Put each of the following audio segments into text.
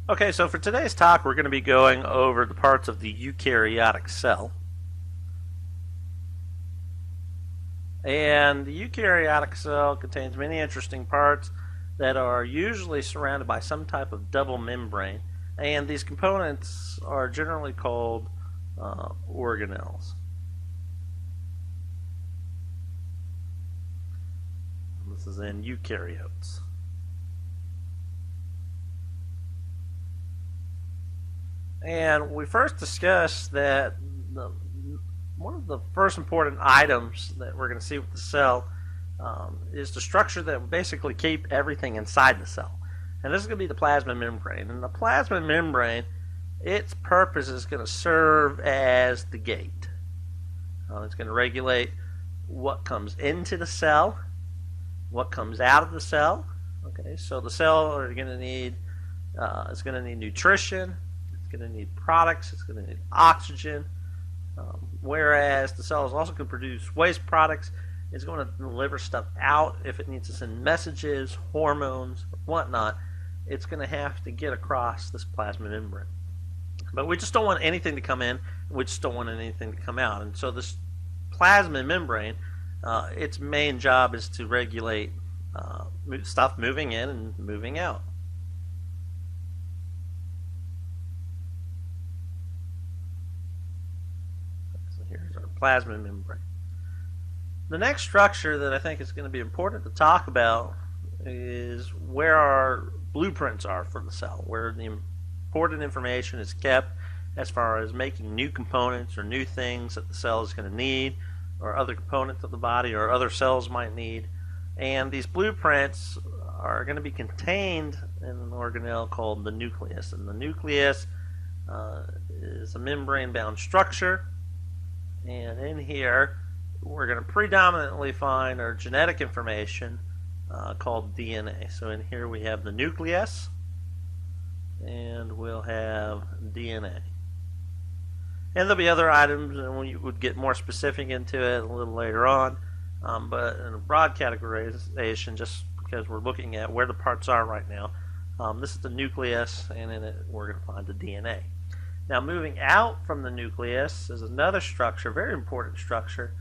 Okay, so for today's talk, we're going to be going over the parts of the eukaryotic cell. And the eukaryotic cell contains many interesting parts that are usually surrounded by some type of double membrane. And these components are generally called organelles. This is in eukaryotes. And we first discussed that one of the first important items that we're going to see with the cell is the structure that will basically keep everything inside the cell. And this is going to be the plasma membrane. And the plasma membrane, its purpose is going to serve as the gate. It's going to regulate what comes into the cell, what comes out of the cell. Okay, so the cell are going to need it's going to need nutrition. It's going to need products, it's going to need oxygen, whereas the cell is also going to produce waste products. It's going to deliver stuff out if it needs to send messages, hormones, whatnot. It's going to have to get across this plasma membrane. But we just don't want anything to come in, we just don't want anything to come out. And so this plasma membrane, its main job is to regulate stuff moving in and moving out. Here's our plasma membrane. The next structure that I think is going to be important to talk about is where our blueprints are for the cell, where the important information is kept as far as making new components or new things that the cell is going to need, or other components of the body or other cells might need. And these blueprints are going to be contained in an organelle called the nucleus. And the nucleus is a membrane-bound structure. And in here, we're going to predominantly find our genetic information called DNA. So in here we have the nucleus, and we'll have DNA. And there'll be other items, and we would get more specific into it a little later on. But in a broad categorization, just because we're looking at where the parts are right now, this is the nucleus, and in it we're going to find the DNA. Now, moving out from the nucleus is another structure, very important structure.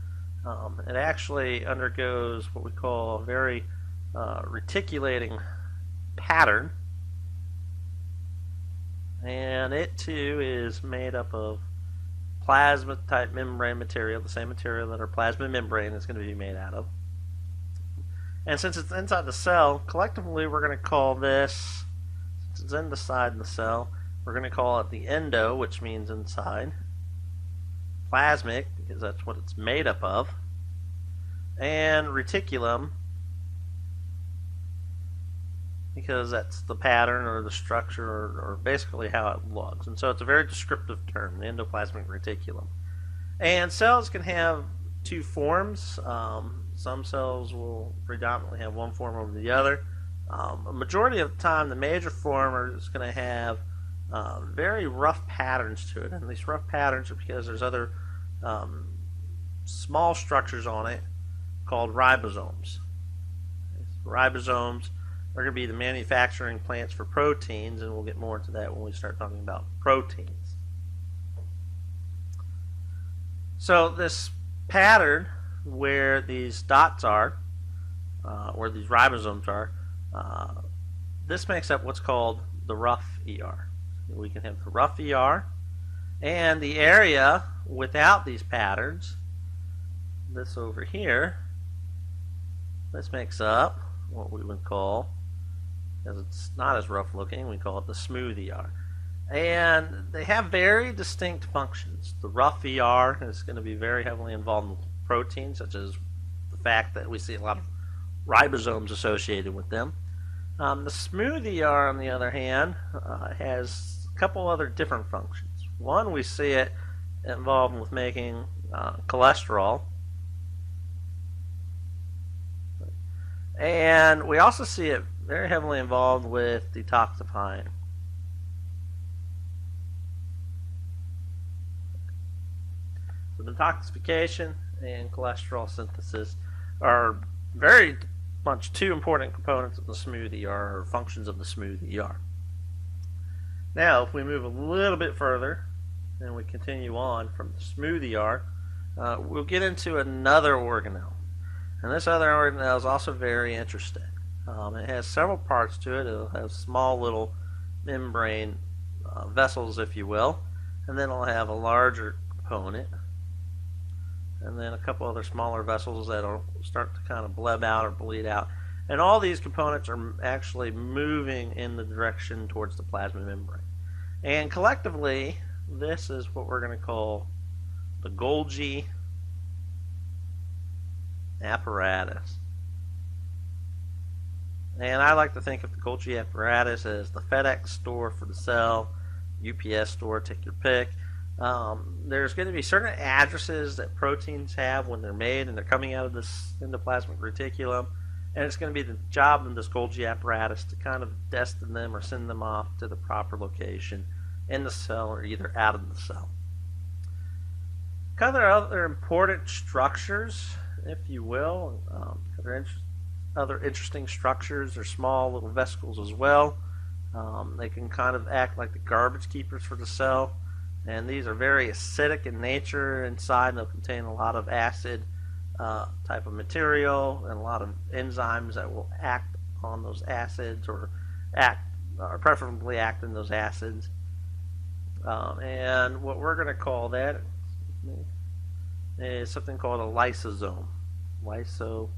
It actually undergoes what we call a very reticulating pattern. And it too is made up of plasma type membrane material, the same material that our plasma membrane is going to be made out of. And since it's inside the cell, collectively we're going to call this, since it's inside the cell, we're going to call it the endo, which means inside, plasmic, because that's what it's made up of, and reticulum, because that's the pattern or the structure or basically how it looks. And so it's a very descriptive term, the endoplasmic reticulum. And cells can have two forms. Some cells will predominantly have one form over the other. A majority of the time, the major form is going to have very rough patterns to it, and these rough patterns are because there's other small structures on it called ribosomes. Ribosomes are going to be the manufacturing plants for proteins, and we'll get more into that when we start talking about proteins. So this pattern where these dots are, where these ribosomes are, this makes up what's called the rough ER. We can have the rough ER, and the area without these patterns, this over here, this makes up what we would call, because it's not as rough looking, we call it the smooth ER. And they have very distinct functions. The rough ER is going to be very heavily involved in proteins, such as the fact that we see a lot of ribosomes associated with them. The smooth ER, on the other hand, has a couple other different functions. One, we see it involved with making cholesterol. And we also see it very heavily involved with detoxifying. So detoxification and cholesterol synthesis are very much two important components of the smooth ER, or functions of the smooth ER. Now, if we move a little bit further and we continue on from the SmoothER, we'll get into another organelle. And this other organelle is also very interesting. It has several parts to it. It'll have small little membrane vessels, if you will, and then it'll have a larger component, and then a couple other smaller vessels that'll start to kind of bleb out or bleed out. And all these components are actually moving in the direction towards the plasma membrane. And collectively, this is what we're going to call the Golgi apparatus. And I like to think of the Golgi apparatus as the FedEx store for the cell, UPS store, take your pick. There's going to be certain addresses that proteins have when they're made and they're coming out of this endoplasmic reticulum. And it's going to be the job of this Golgi apparatus to kind of destine them or send them off to the proper location in the cell or either out of the cell. Other important structures, if you will, other interesting structures are small little vesicles as well. They can kind of act like the garbage keepers for the cell, and these are very acidic in nature inside. They'll contain a lot of acid type of material and a lot of enzymes that will act on those acids or preferably act in those acids. And what we're going to call that is something called a lysosome. Lysosome.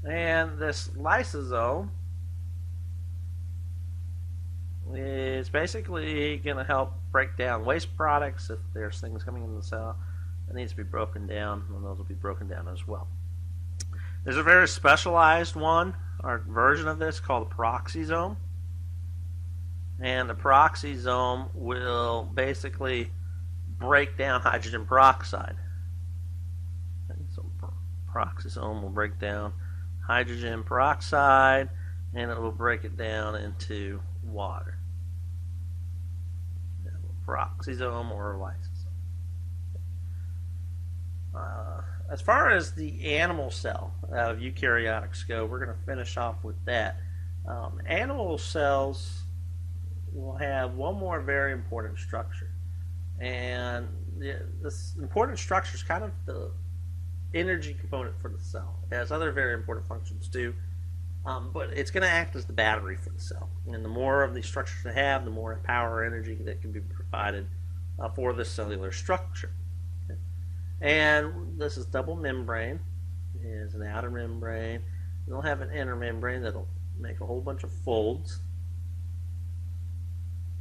And this lysosome is basically going to help break down waste products. If there's things coming in the cell that needs to be broken down, then those will be broken down as well. There's a very specialized one, or version of this, called a peroxisome. And the peroxisome will basically break down hydrogen peroxide. Okay, so peroxisome will break down hydrogen peroxide, and it will break it down into water. Peroxisome or lysosome. As far as the animal cell out of eukaryotics go, we're going to finish off with that. Animal cells will have one more very important structure, and this important structure is kind of the energy component for the cell. It has other very important functions too, but it's going to act as the battery for the cell. And the more of these structures they have, the more power or energy that can be provided for this cellular structure. Okay. And this is double membrane. It is an outer membrane. It'll have an inner membrane that'll make a whole bunch of folds.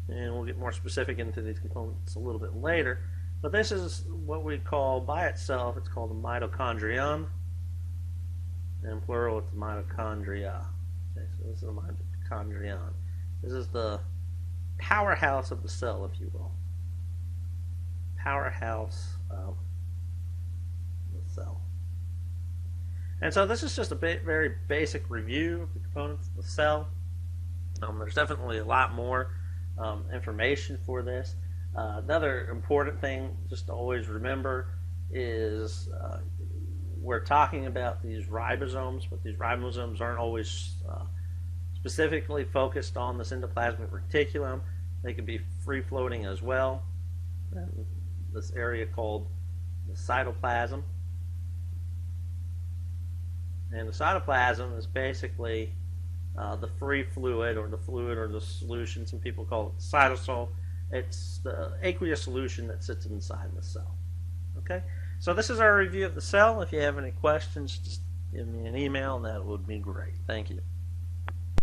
And we'll get more specific into these components a little bit later. But this is what we call by itself, it's called a mitochondrion. And plural, it's mitochondria. Okay, so this is a mitochondrion. This is the powerhouse of the cell, if you will. Powerhouse of the cell. And so this is just a very basic review of the components of the cell. There's definitely a lot more information for this. Another important thing just to always remember is we're talking about these ribosomes, but these ribosomes aren't always specifically focused on this endoplasmic reticulum. They can be free-floating as well. And this area called the cytoplasm. And the cytoplasm is basically the free fluid or the solution. Some people call it cytosol. It's the aqueous solution that sits inside the cell. Okay, so this is our review of the cell. If you have any questions, just give me an email and that would be great. Thank you.